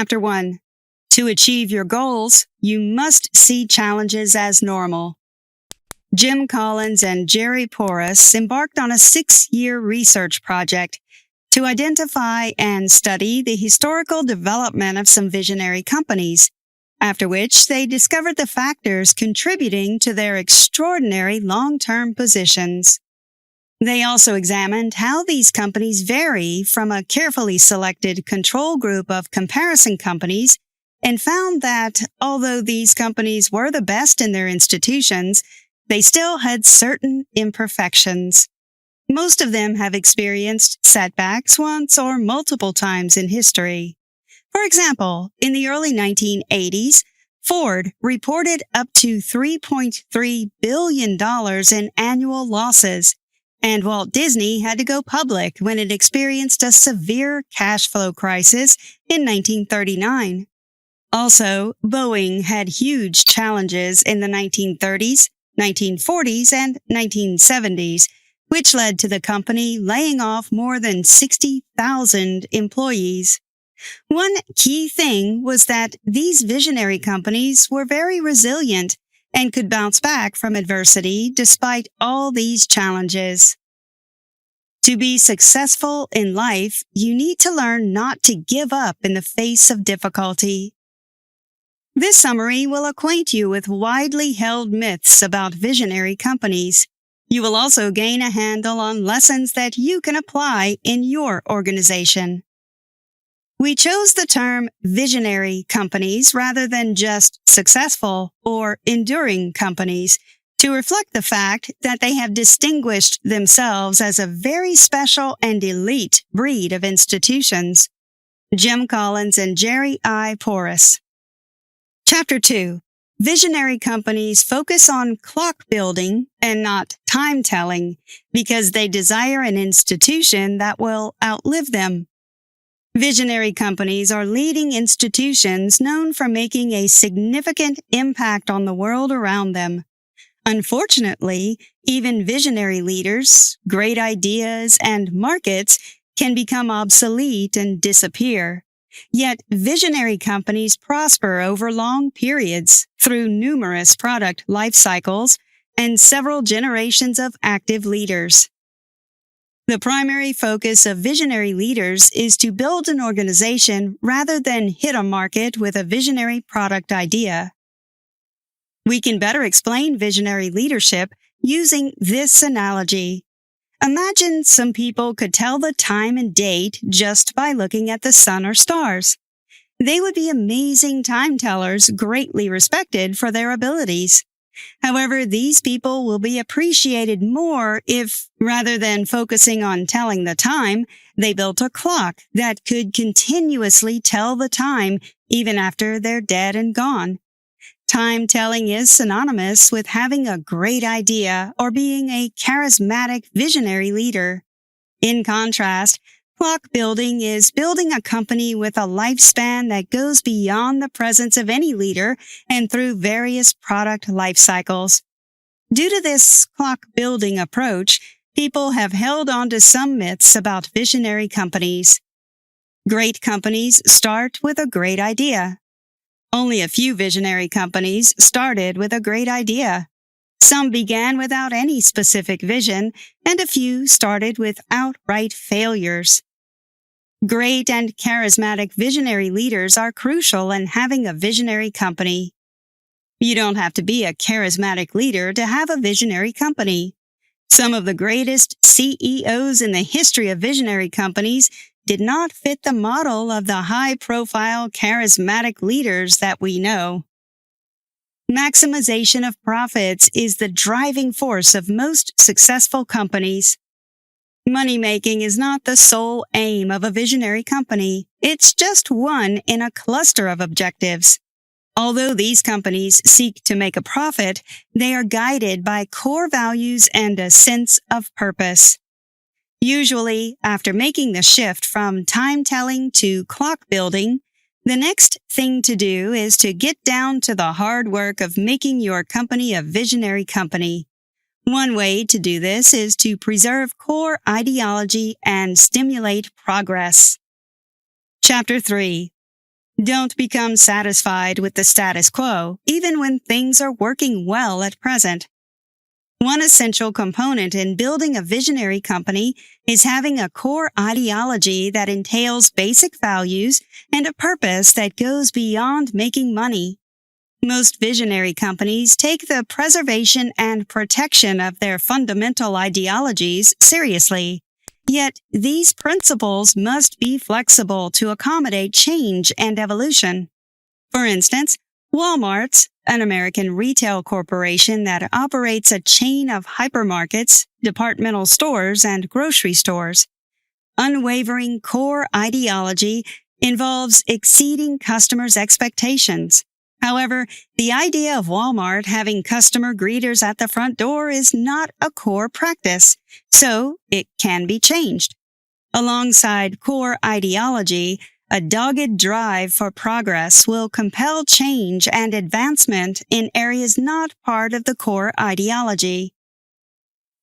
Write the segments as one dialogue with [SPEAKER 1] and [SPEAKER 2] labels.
[SPEAKER 1] Chapter 1. To achieve your goals, you must see challenges as normal. Jim Collins and Jerry Porras embarked on a 6-year research project to identify and study the historical development of some visionary companies, after which they discovered the factors contributing to their extraordinary long-term positions. They also examined how these companies vary from a carefully selected control group of comparison companies and found that, although these companies were the best in their institutions, they still had certain imperfections. Most of them have experienced setbacks once or multiple times in history. For example, in the early 1980s, Ford reported up to $3.3 billion in annual losses, and Walt Disney had to go public when it experienced a severe cash flow crisis in 1939. Also, Boeing had huge challenges in the 1930s, 1940s, and 1970s, which led to the company laying off more than 60,000 employees. One key thing was that these visionary companies were very resilient and could bounce back from adversity despite all these challenges. To be successful in life, you need to learn not to give up in the face of difficulty. This summary will acquaint you with widely held myths about visionary companies. You will also gain a handle on lessons that you can apply in your organization. We chose the term visionary companies rather than just successful or enduring companies to reflect the fact that they have distinguished themselves as a very special and elite breed of institutions. Jim Collins and Jerry I. Porras. Chapter 2. Visionary companies focus on clock building and not time telling because they desire an institution that will outlive them. Visionary companies are leading institutions known for making a significant impact on the world around them. Unfortunately, even visionary leaders, great ideas, and markets can become obsolete and disappear. Yet, visionary companies prosper over long periods through numerous product life cycles and several generations of active leaders. The primary focus of visionary leaders is to build an organization rather than hit a market with a visionary product idea. We can better explain visionary leadership using this analogy. Imagine some people could tell the time and date just by looking at the sun or stars. They would be amazing time tellers, greatly respected for their abilities. However, these people will be appreciated more if, rather than focusing on telling the time, they built a clock that could continuously tell the time even after they're dead and gone. Time telling is synonymous with having a great idea or being a charismatic visionary leader. In contrast, clock building is building a company with a lifespan that goes beyond the presence of any leader and through various product life cycles. Due to this clock building approach, people have held on to some myths about visionary companies. Great companies start with a great idea. Only a few visionary companies started with a great idea. Some began without any specific vision, and a few started with outright failures. Great and charismatic visionary leaders are crucial in having a visionary company. You don't have to be a charismatic leader to have a visionary company. Some of the greatest CEOs in the history of visionary companies did not fit the model of the high-profile, charismatic leaders that we know. Maximization of profits is the driving force of most successful companies. Money-making is not the sole aim of a visionary company. It's just one in a cluster of objectives. Although these companies seek to make a profit, they are guided by core values and a sense of purpose. Usually, after making the shift from time-telling to clock building, the next thing to do is to get down to the hard work of making your company a visionary company. One way to do this is to preserve core ideology and stimulate progress. Chapter 3. Don't become satisfied with the status quo, even when things are working well at present. One essential component in building a visionary company is having a core ideology that entails basic values and a purpose that goes beyond making money. Most visionary companies take the preservation and protection of their fundamental ideologies seriously. Yet, these principles must be flexible to accommodate change and evolution. For instance, Walmart, an American retail corporation that operates a chain of hypermarkets, departmental stores, and grocery stores. Unwavering core ideology involves exceeding customers' expectations. However, the idea of Walmart having customer greeters at the front door is not a core practice, so it can be changed. Alongside core ideology, a dogged drive for progress will compel change and advancement in areas not part of the core ideology.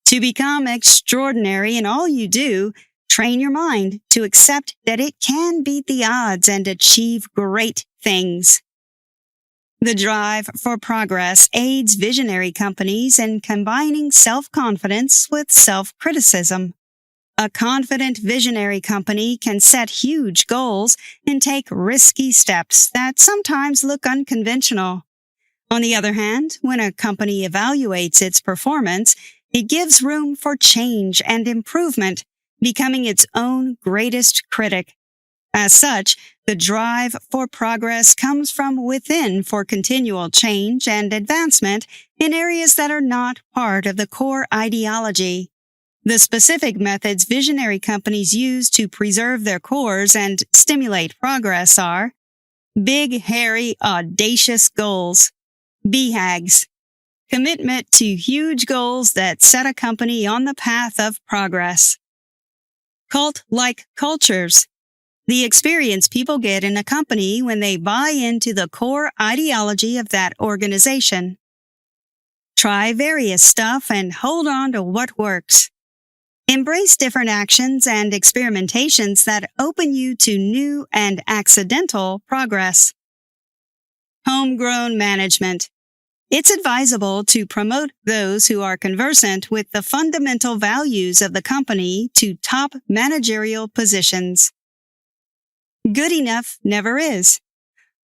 [SPEAKER 1] To become extraordinary in all you do, train your mind to accept that it can beat the odds and achieve great things. The drive for progress aids visionary companies in combining self-confidence with self-criticism. A confident visionary company can set huge goals and take risky steps that sometimes look unconventional. On the other hand, when a company evaluates its performance, it gives room for change and improvement, becoming its own greatest critic. As such, the drive for progress comes from within for continual change and advancement in areas that are not part of the core ideology. The specific methods visionary companies use to preserve their cores and stimulate progress are big, hairy, audacious goals, BHAGs, commitment to huge goals that set a company on the path of progress, cult-like cultures, the experience people get in a company when they buy into the core ideology of that organization. Try various stuff and hold on to what works. Embrace different actions and experimentations that open you to new and accidental progress. Homegrown management. It's advisable to promote those who are conversant with the fundamental values of the company to top managerial positions. Good enough never is.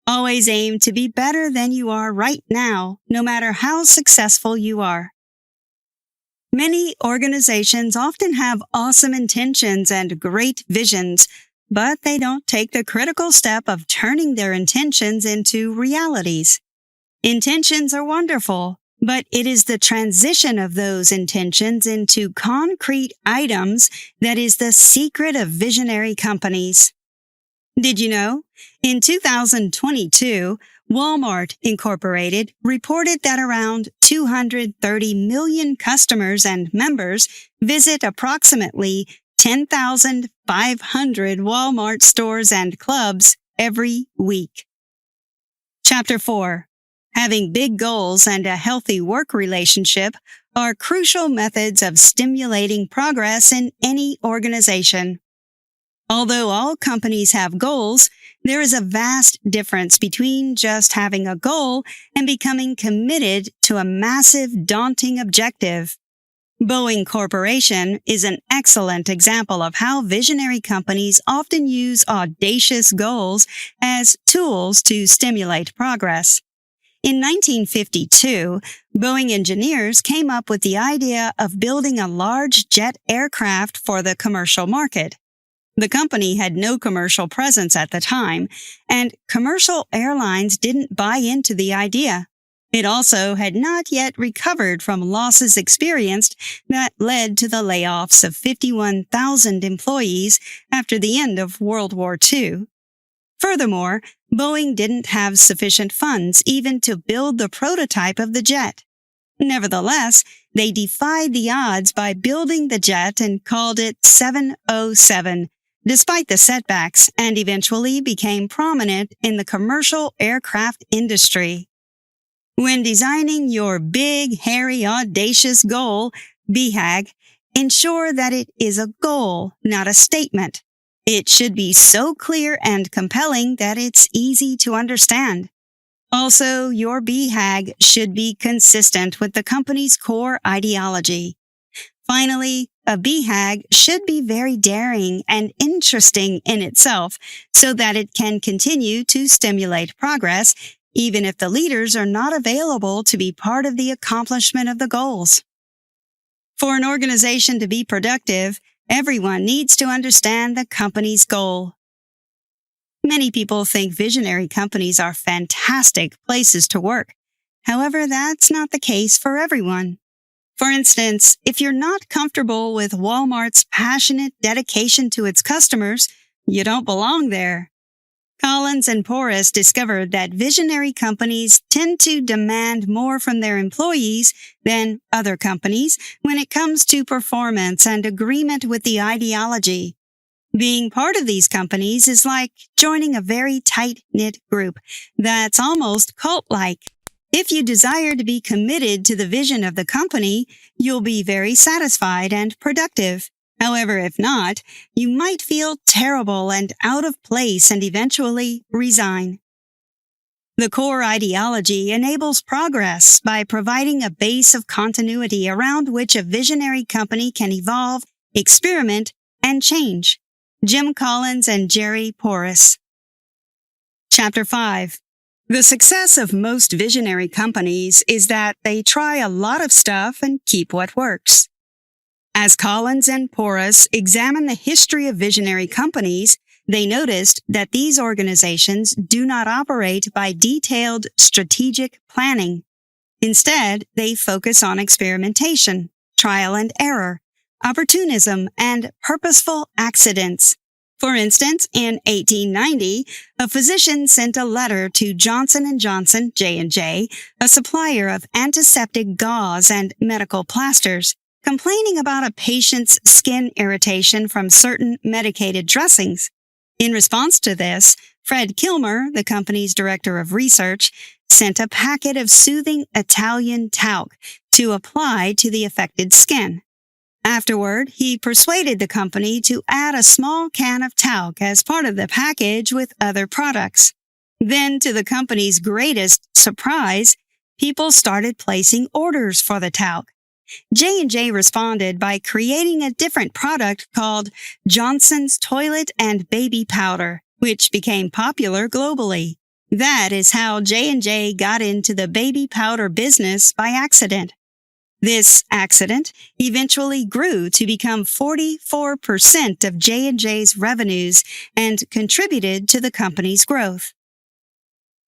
[SPEAKER 1] Always aim to be better than you are right now, no matter how successful you are. Many organizations often have awesome intentions and great visions, but they don't take the critical step of turning their intentions into realities. Intentions are wonderful, but it is the transition of those intentions into concrete items that is the secret of visionary companies. Did you know? In 2022, Walmart Incorporated reported that around 230 million customers and members visit approximately 10,500 Walmart stores and clubs every week. Chapter 4. Having big goals and a healthy work relationship are crucial methods of stimulating progress in any organization. Although all companies have goals, there is a vast difference between just having a goal and becoming committed to a massive, daunting objective. Boeing Corporation is an excellent example of how visionary companies often use audacious goals as tools to stimulate progress. In 1952, Boeing engineers came up with the idea of building a large jet aircraft for the commercial market. The company had no commercial presence at the time, and commercial airlines didn't buy into the idea. It also had not yet recovered from losses experienced that led to the layoffs of 51,000 employees after the end of World War II. Furthermore, Boeing didn't have sufficient funds even to build the prototype of the jet. Nevertheless, they defied the odds by building the jet and called it 707, despite the setbacks, and eventually became prominent in the commercial aircraft industry. When designing your big, hairy, audacious goal, BHAG, ensure that it is a goal, not a statement. It should be so clear and compelling that it's easy to understand. Also, your BHAG should be consistent with the company's core ideology. Finally, a BHAG should be very daring and interesting in itself so that it can continue to stimulate progress, even if the leaders are not available to be part of the accomplishment of the goals. For an organization to be productive, everyone needs to understand the company's goal. Many people think visionary companies are fantastic places to work. However, that's not the case for everyone. For instance, if you're not comfortable with Walmart's passionate dedication to its customers, you don't belong there. Collins and Porras discovered that visionary companies tend to demand more from their employees than other companies when it comes to performance and agreement with the ideology. Being part of these companies is like joining a very tight-knit group that's almost cult-like. If you desire to be committed to the vision of the company, you'll be very satisfied and productive. However, if not, you might feel terrible and out of place and eventually resign. The core ideology enables progress by providing a base of continuity around which a visionary company can evolve, experiment, and change. Jim Collins and Jerry Porras. Chapter 5. The success of most visionary companies is that they try a lot of stuff and keep what works. As Collins and Porras examine the history of visionary companies, they noticed that these organizations do not operate by detailed strategic planning. Instead, they focus on experimentation, trial and error, opportunism, and purposeful accidents. For instance, in 1890, a physician sent a letter to Johnson & Johnson, J&J, a supplier of antiseptic gauze and medical plasters, complaining about a patient's skin irritation from certain medicated dressings. In response to this, Fred Kilmer, the company's director of research, sent a packet of soothing Italian talc to apply to the affected skin. Afterward, he persuaded the company to add a small can of talc as part of the package with other products. Then, to the company's greatest surprise, people started placing orders for the talc. J&J responded by creating a different product called Johnson's Toilet and Baby Powder, which became popular globally. That is how J&J got into the baby powder business by accident. This accident eventually grew to become 44% of J&J's revenues and contributed to the company's growth.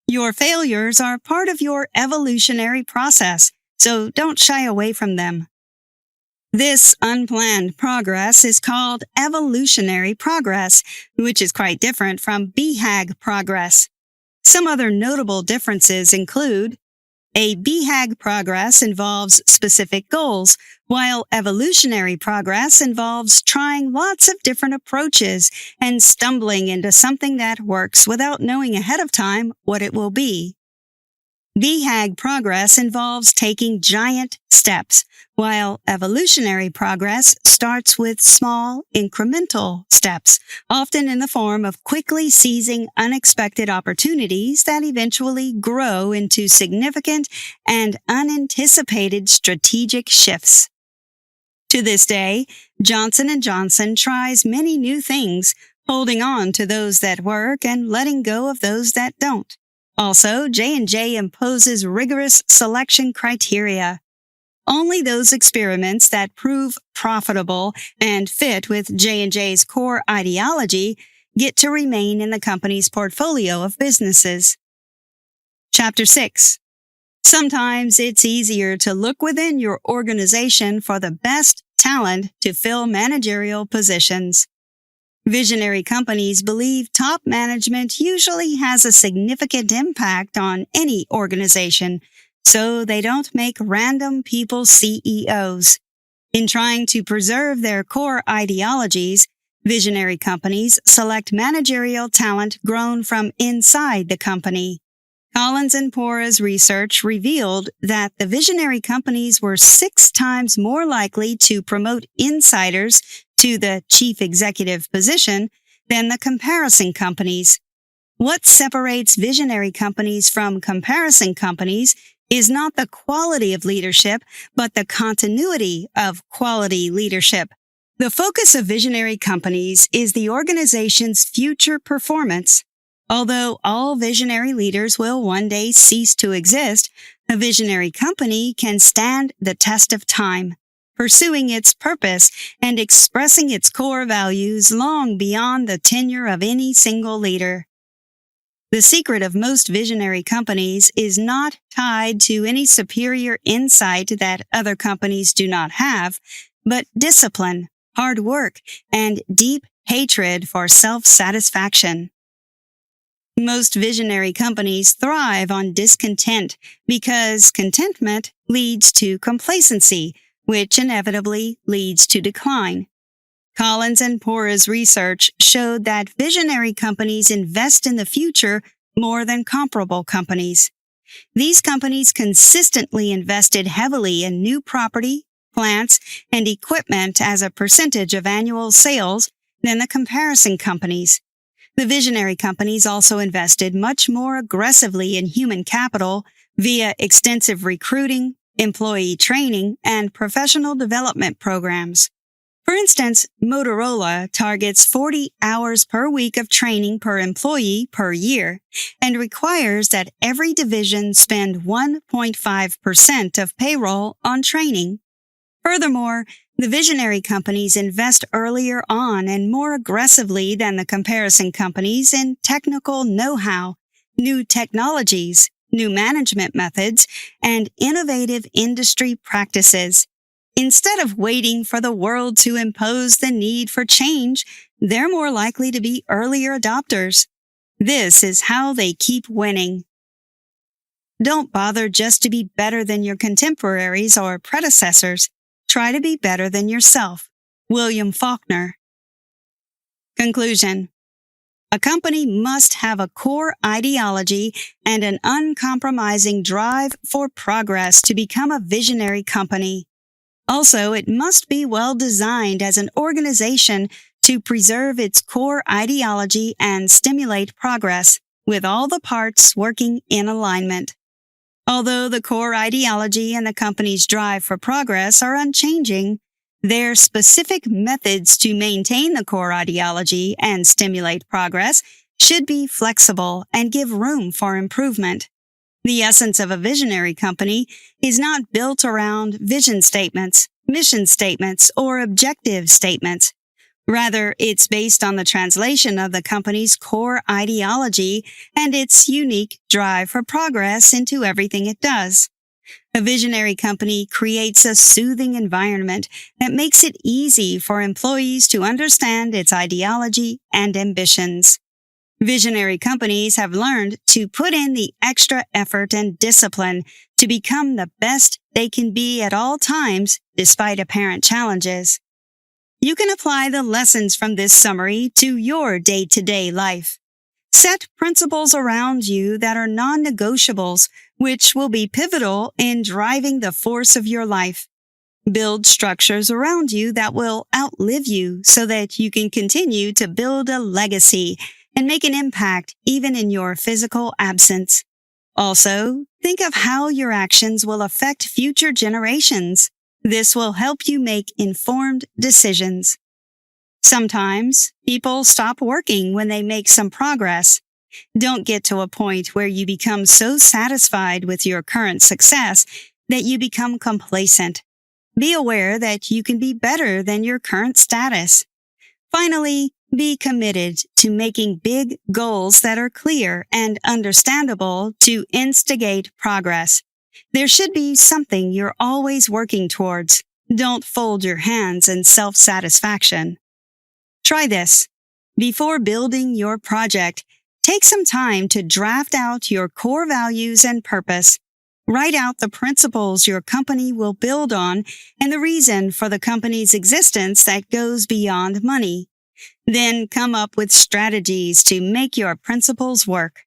[SPEAKER 1] Your failures are part of your evolutionary process, so don't shy away from them. This unplanned progress is called evolutionary progress, which is quite different from BHAG progress. Some other notable differences include a BHAG progress involves specific goals, while evolutionary progress involves trying lots of different approaches and stumbling into something that works without knowing ahead of time what it will be. BHAG progress involves taking giant steps, while evolutionary progress starts with small, incremental steps, often in the form of quickly seizing unexpected opportunities that eventually grow into significant and unanticipated strategic shifts. To this day, Johnson & Johnson tries many new things, holding on to those that work and letting go of those that don't. Also, J&J imposes rigorous selection criteria. Only those experiments that prove profitable and fit with J&J's core ideology get to remain in the company's portfolio of businesses. Chapter 6. Sometimes it's easier to look within your organization for the best talent to fill managerial positions. Visionary companies believe top management usually has a significant impact on any organization, so they don't make random people CEOs. In trying to preserve their core ideologies, visionary companies select managerial talent grown from inside the company. Collins and Porras' research revealed that the visionary companies were 6 times more likely to promote insiders to the chief executive position than the comparison companies. What separates visionary companies from comparison companies is not the quality of leadership, but the continuity of quality leadership. The focus of visionary companies is the organization's future performance. Although all visionary leaders will one day cease to exist, a visionary company can stand the test of time, pursuing its purpose and expressing its core values long beyond the tenure of any single leader. The secret of most visionary companies is not tied to any superior insight that other companies do not have, but discipline, hard work, and deep hatred for self-satisfaction. Most visionary companies thrive on discontent because contentment leads to complacency, which inevitably leads to decline. Collins and Porras' research showed that visionary companies invest in the future more than comparable companies. These companies consistently invested heavily in new property, plants, and equipment as a percentage of annual sales than the comparison companies. The visionary companies also invested much more aggressively in human capital via extensive recruiting, employee training, and professional development programs. For instance, Motorola targets 40 hours per week of training per employee per year and requires that every division spend 1.5% of payroll on training. Furthermore, the visionary companies invest earlier on and more aggressively than the comparison companies in technical know-how, new technologies, new management methods, and innovative industry practices. Instead of waiting for the world to impose the need for change, they're more likely to be earlier adopters. This is how they keep winning. Don't bother just to be better than your contemporaries or predecessors. Try to be better than yourself. William Faulkner. Conclusion. A company must have a core ideology and an uncompromising drive for progress to become a visionary company. Also, it must be well designed as an organization to preserve its core ideology and stimulate progress, with all the parts working in alignment. Although the core ideology and the company's drive for progress are unchanging, their specific methods to maintain the core ideology and stimulate progress should be flexible and give room for improvement. The essence of a visionary company is not built around vision statements, mission statements, or objective statements. Rather, it's based on the translation of the company's core ideology and its unique drive for progress into everything it does. A visionary company creates a soothing environment that makes it easy for employees to understand its ideology and ambitions. Visionary companies have learned to put in the extra effort and discipline to become the best they can be at all times despite apparent challenges. You can apply the lessons from this summary to your day-to-day life. Set principles around you that are non-negotiables, which will be pivotal in driving the force of your life. Build structures around you that will outlive you so that you can continue to build a legacy and make an impact even in your physical absence. Also, think of how your actions will affect future generations. This will help you make informed decisions. Sometimes, people stop working when they make some progress. Don't get to a point where you become so satisfied with your current success that you become complacent. Be aware that you can be better than your current status. Finally, be committed to making big goals that are clear and understandable to instigate progress. There should be something you're always working towards. Don't fold your hands in self-satisfaction. Try this. Before building your project, take some time to draft out your core values and purpose. Write out the principles your company will build on and the reason for the company's existence that goes beyond money. Then come up with strategies to make your principles work.